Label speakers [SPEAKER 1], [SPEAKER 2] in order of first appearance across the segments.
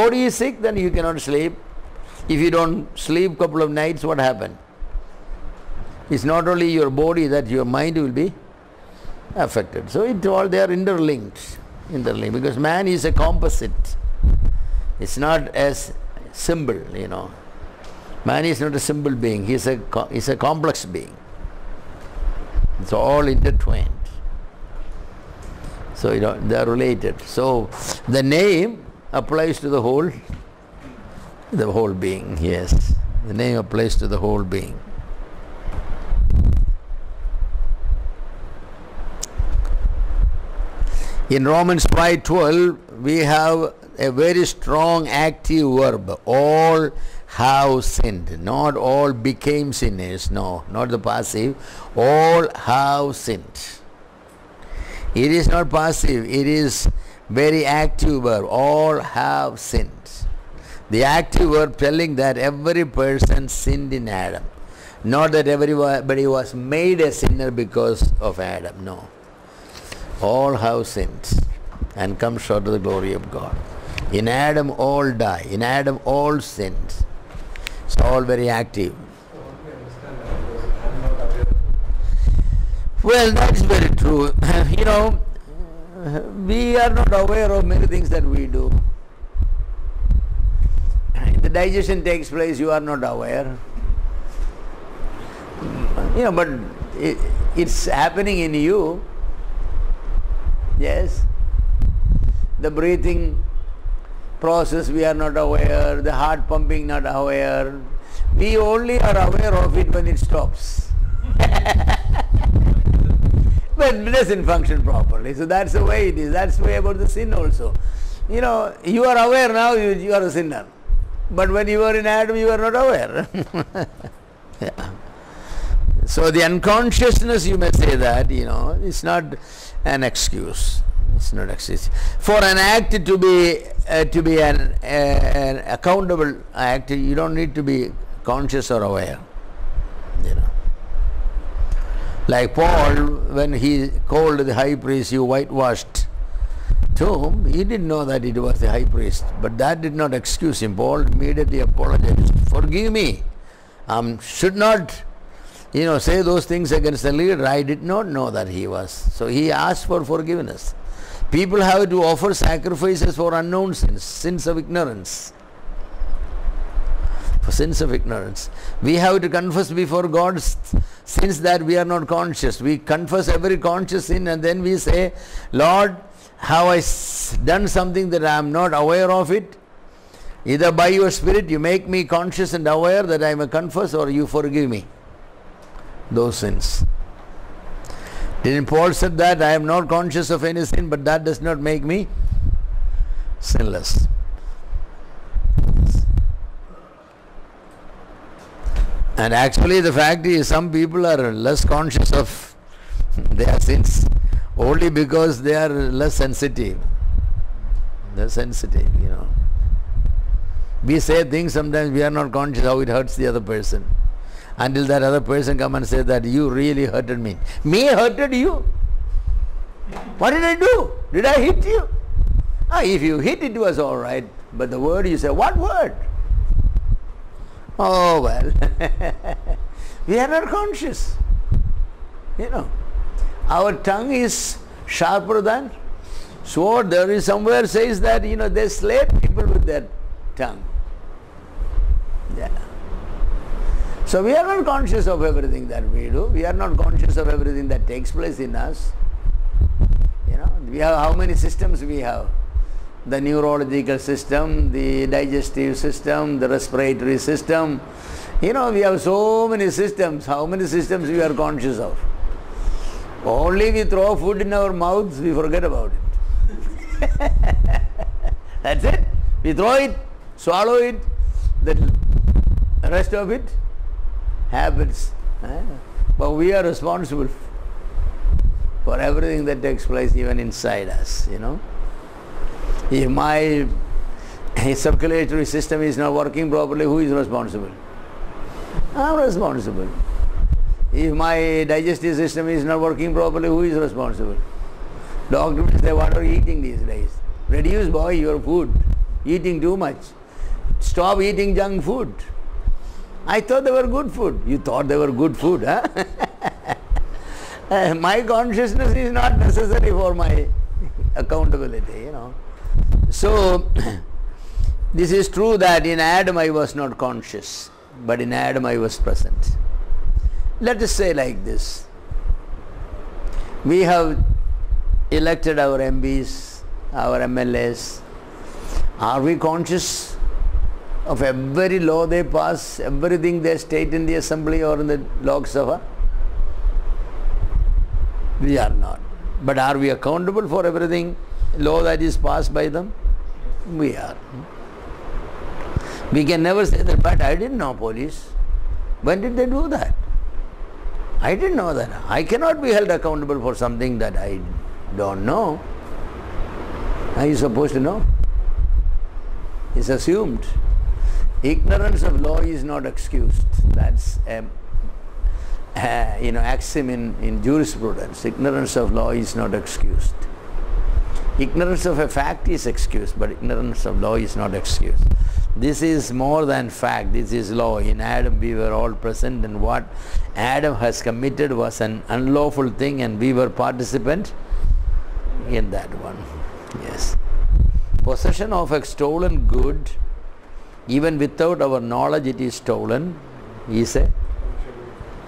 [SPEAKER 1] body is sick, then you cannot sleep. If you don't sleep couple of nights, what happened? It's not only your body, that your mind will be affected. So they are interlinked, because man is a composite. It's not as simple, Man is not a simple being. He's a complex being. It's all intertwined. So they are related. So the name applies to the whole being. Yes, the name applies to the whole being. In Romans 5:12, we have a very strong active verb. All have sinned. Not all became sinners. No, not the passive. All have sinned. It is not passive. It is very active verb. All have sinned. The active verb telling that every person sinned in Adam. Not that everybody was made a sinner because of Adam. No. All have sinned and come short of the glory of God. In Adam all die. In Adam all sinned. It's all very active. Well, that's very true. We are not aware of many things that we do. If the digestion takes place, you are not aware. But it's happening in you. Yes. The breathing process, we are not aware. The heart pumping, not aware. We only are aware of it when it stops. But it doesn't function properly. So that's the way it is. That's the way about the sin also. You are aware now, you are a sinner. But when you were in Adam, you were not aware. Yeah. So the unconsciousness, you may say that, it's not an excuse. It's not an excuse. For an act to be an accountable act, you don't need to be conscious or aware. Like Paul, when he called the high priest, "You whitewashed tomb," he didn't know that it was the high priest. But that did not excuse him. Paul immediately apologized. "Forgive me. Should not, say those things against the leader. I did not know that he was." So he asked for forgiveness. People have to offer sacrifices for unknown sins of ignorance. For sins of ignorance. We have to confess before God sins that we are not conscious. We confess every conscious sin and then we say, "Lord, have I done something that I am not aware of it? Either by your Spirit you make me conscious and aware that I may confess, or you forgive me those sins." Didn't Paul said that I am not conscious of any sin, but that does not make me sinless. And actually the fact is, some people are less conscious of their sins only because they are less sensitive. They're sensitive, We say things sometimes we are not conscious how it hurts the other person. Until that other person come and say that you really hurted me. Me hurted you? What did I do? Did I hit you? If you hit, it was all right. But the word you say, what word? Oh well. We are not conscious. Our tongue is sharper than sword. There is somewhere says that they slay people with their tongue. Yeah. So we are not conscious of everything that we do. We are not conscious of everything that takes place in us. We have how many systems we have? The neurological system, the digestive system, the respiratory system. We have so many systems. How many systems we are conscious of? Only we throw food in our mouths, we forget about it. That's it. We throw it, swallow it, the rest of it happens. But we are responsible for everything that takes place even inside us, If my circulatory system is not working properly, who is responsible? I'm responsible. If my digestive system is not working properly, who is responsible? Doctors say, what are you eating these days? Reduce, boy, your food. eating too much. Stop eating junk food. I thought they were good food. You thought they were good food, huh? My consciousness is not necessary for my accountability, you know. So, this is true that in Adam I was not conscious, but in Adam I was present. Let us say like this. We have elected our MPs, our MLAs. Are we conscious of every law they pass, everything they state in the assembly or in the Lok Sabha? We are not. But are we accountable for everything, law that is passed by them? We are. We can never say that, but I didn't know, police. When did they do that? I didn't know that. I cannot be held accountable for something that I don't know. Are you supposed to know? It's assumed. Ignorance of law is not excused. That's axiom in jurisprudence. Ignorance of law is not excused. Ignorance of a fact is excused, but ignorance of law is not excused. This is more than fact, this is law. In Adam we were all present, and what Adam has committed was an unlawful thing, and we were participant in that one. Yes. Possession of a stolen good, even without our knowledge it is stolen, is a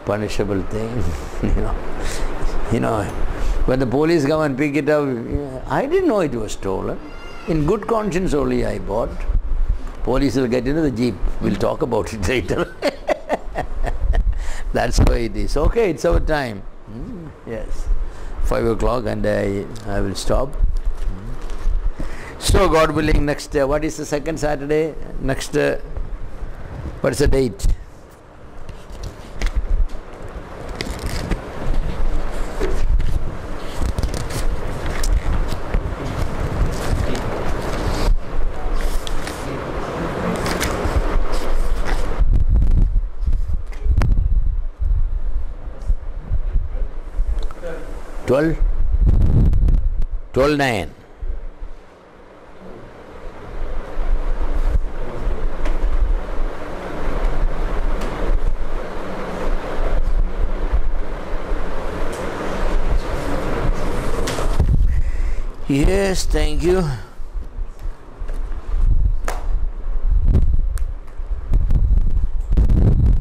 [SPEAKER 1] punishable thing. You know, when the police come and pick it up, I didn't know it was stolen. In good conscience only I bought. Police will get into the jeep. We'll talk about it later. That's why it is. Okay, it's our time. Yes. 5 o'clock and I will stop. So God willing, next, what is the second Saturday? Next, what is the date? Twelve? 12/9. Yes, thank you.